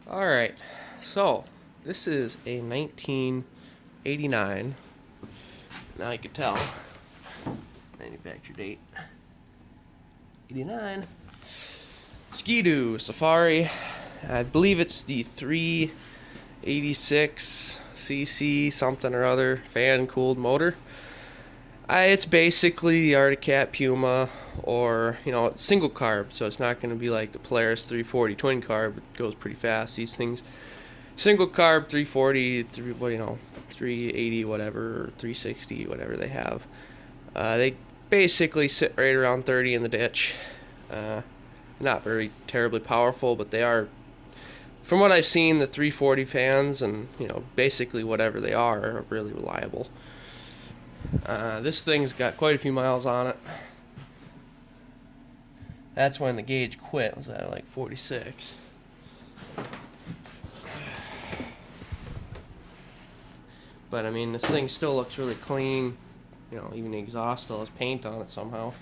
Alright, so this is a 1989. Now you can tell. Manufacture date 89. Ski-Doo Safari. I believe it's the 386 cc something or other fan cooled motor. It's basically the Arctic Cat Puma, or single carb, so it's not going to be like the Polaris 340 twin carb. It goes pretty fast. These things, single carb 340, 380, whatever, or 360, whatever they have. They basically sit right around 30 in the ditch. Not very terribly powerful, but they are, from what I've seen, the 340 fans and basically whatever they are really reliable. This thing's got quite a few miles on it. That's when the gauge quit. It was at like 46. But I mean, this thing still looks really clean. Even the exhaust still has paint on it somehow.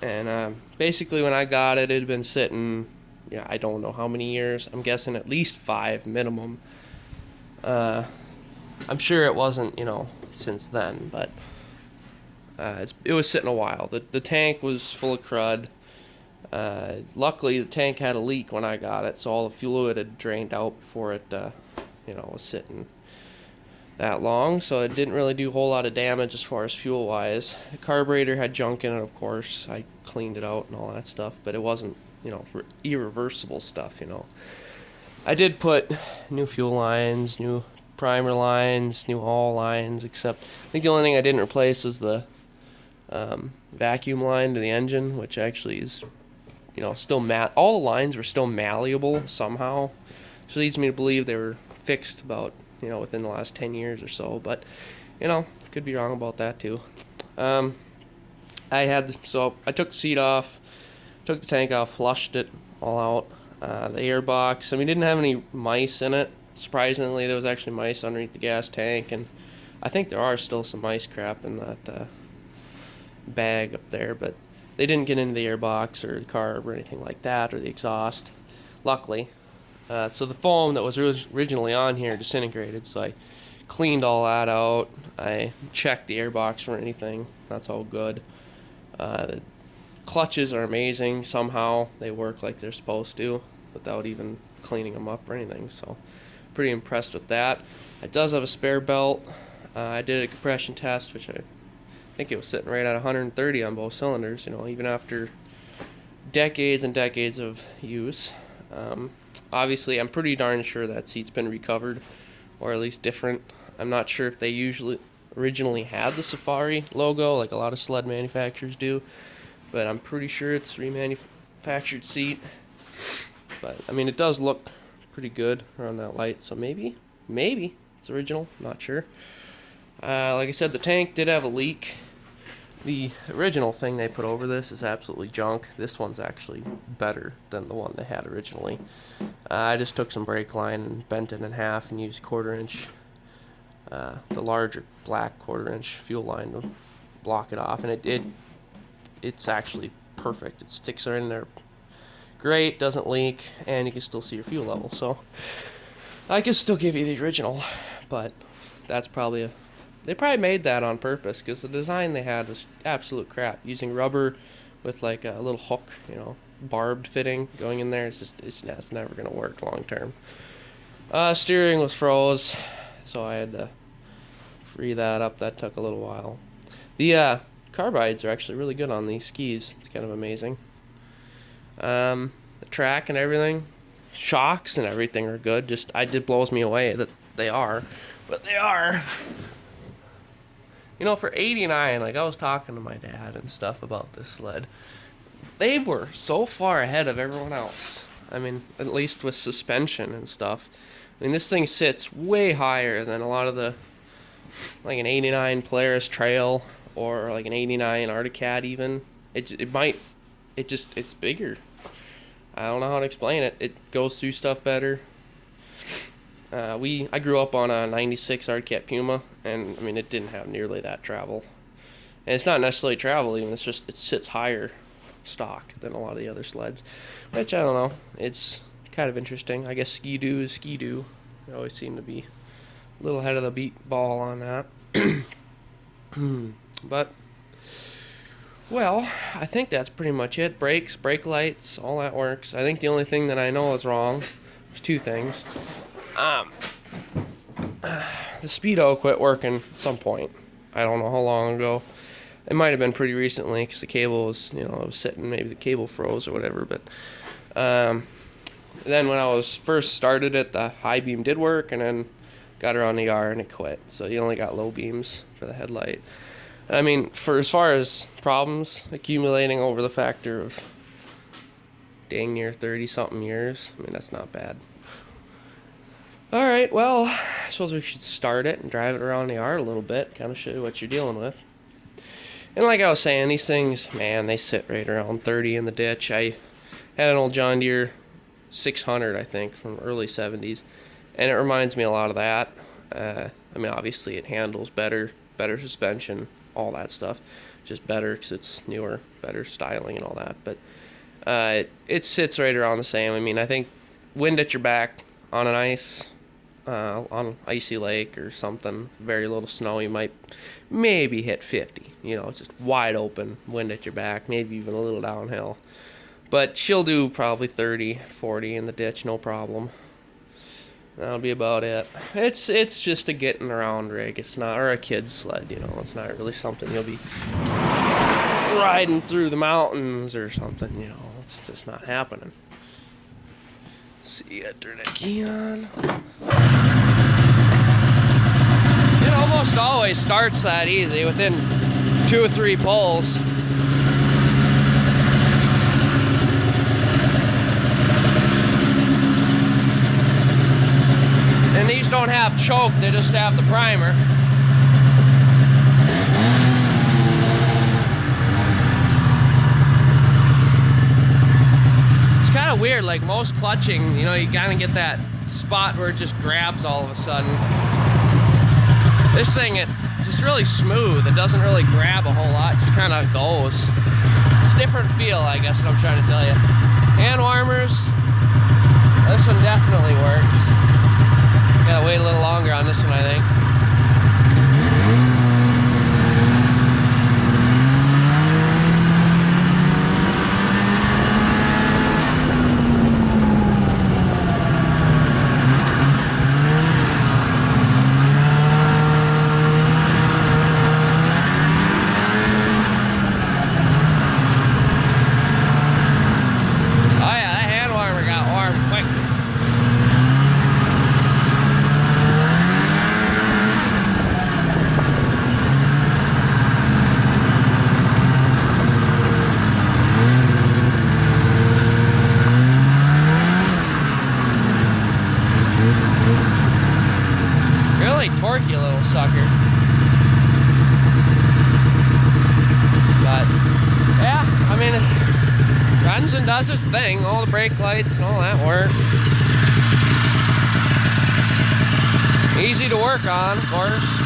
And basically, when I got it, it had been sitting, I don't know how many years. I'm guessing at least 5 minimum. I'm sure it wasn't, since then, but it was sitting a while. The tank was full of crud. Luckily, the tank had a leak when I got it, so all the fluid had drained out before it, was sitting that long. So it didn't really do a whole lot of damage as far as fuel-wise. The carburetor had junk in it, of course. I cleaned it out and all that stuff, but it wasn't, irreversible stuff. I did put new fuel lines, new primer lines, new all lines, except I think the only thing I didn't replace was the vacuum line to the engine, which actually is, still all the lines were still malleable somehow, which leads me to believe they were fixed about, within the last 10 years or so, but, could be wrong about that too. So I took the seat off, took the tank off, flushed it all out. The airbox, didn't have any mice in it. Surprisingly, there was actually mice underneath the gas tank, and I think there are still some mice crap in that bag up there, but they didn't get into the airbox or the carb or anything like that, or the exhaust, luckily. So the foam that was originally on here disintegrated, so I cleaned all that out. I checked the airbox for anything. That's all good. The clutches are amazing. Somehow they work like they're supposed to without even cleaning them up or anything, so pretty impressed with that. It does have a spare belt. I did a compression test, which I think it was sitting right at 130 on both cylinders, even after decades and decades of use. Obviously, I'm pretty darn sure that seat's been recovered, or at least different. I'm not sure if they originally had the Safari logo, like a lot of sled manufacturers do, but I'm pretty sure it's remanufactured seat. But, it does look pretty good around that light, so maybe it's original, not sure. Like I said, the tank did have a leak. The original thing they put over this is absolutely junk. This one's actually better than the one they had originally. I just took some brake line and bent it in half and used 1/4 inch, the larger black 1/4 inch fuel line to block it off, and it's actually perfect. It sticks right in there great, doesn't leak, and you can still see your fuel level. So I can still give you the original, but that's probably they probably made that on purpose, because the design they had was absolute crap. Using rubber with like a little hook, barbed fitting going in there. It's never gonna work long term. Steering was froze, so I had to free that up. That took a little while. The carbides are actually really good on these skis. It's kind of amazing. The track and everything, shocks and everything are good. It blows me away that they are, but they are. For 89, like I was talking to my dad and stuff about this sled, they were so far ahead of everyone else. At least with suspension and stuff. This thing sits way higher than a lot of the, like an 89 Polaris Trail or like an 89 Arctic Cat even. It's bigger. I don't know how to explain it. It goes through stuff better. I grew up on a 96 Arctic Cat Puma, and it didn't have nearly that travel. And it's not necessarily travel even, it's just it sits higher stock than a lot of the other sleds, which I don't know. It's kind of interesting. I guess Ski-Doo is Ski-Doo. They always seem to be a little ahead of the beat ball on that. But, well, I think that's pretty much it. Brakes, brake lights, all that works. I think the only thing that I know is wrong, there's two things. The speedo quit working at some point. I don't know how long ago. It might have been pretty recently because the cable was, it was sitting, maybe the cable froze or whatever. But then when I was first started it, the high beam did work, and then got her on the R and it quit. So you only got low beams for the headlight. I mean, for as far as problems accumulating over the factor of dang near 30-something years, I mean, that's not bad. All right, well, I suppose we should start it and drive it around the yard a little bit, kind of show you what you're dealing with. And like I was saying, these things, man, they sit right around 30 in the ditch. I had an old John Deere 600, I think, from early 70s, and it reminds me a lot of that. I mean, obviously it handles better suspension, all that stuff, just better because it's newer, better styling and all that. But it sits right around the same. I mean, I think wind at your back on an on an icy lake or something, very little snow, you might maybe hit 50. It's just wide open, wind at your back, maybe even a little downhill. But she'll do probably 30, 40 in the ditch, no problem. That'll be about it. It's just a getting around rig. It's not, or a kid's sled, It's not really something you'll be riding through the mountains or something, It's just not happening. See, I turn that key on. It almost always starts that easy within 2 or 3 pulls. And these don't have choke, they just have the primer. It's kind of weird, like most clutching, you kind of get that spot where it just grabs all of a sudden. This thing, it's just really smooth. It doesn't really grab a whole lot, it just kind of goes. It's a different feel, I guess, what I'm trying to tell you. Hand warmers, this one definitely works. Gotta wait a little longer on this one, I think. Torquey little sucker. But yeah, I mean, it runs and does its thing. All the brake lights and all that work. Easy to work on, of course.